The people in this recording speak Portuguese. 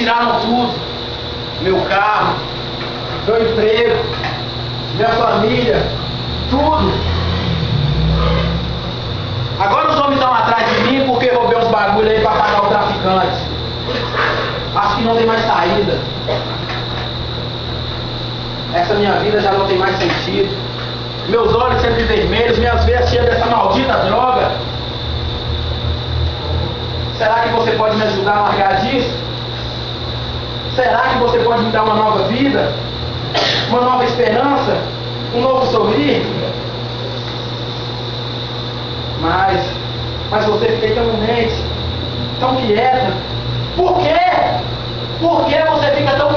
tiraram tudo. Meu carro, meu emprego, minha família, tudo. Agora os homens estão atrás de mim porque roubei uns bagulho aí para pagar o traficante. Acho que não tem mais saída. Essa minha vida já não tem mais sentido. Meus olhos sempre vermelhos, minhas veias cheias dessa maldita droga. Será que você pode me ajudar a largar disso? Será que você pode me dar uma nova vida? Uma nova esperança? Um novo sorrir? Mas você fica tão mente, tão quieta. Por quê? Por que você fica tão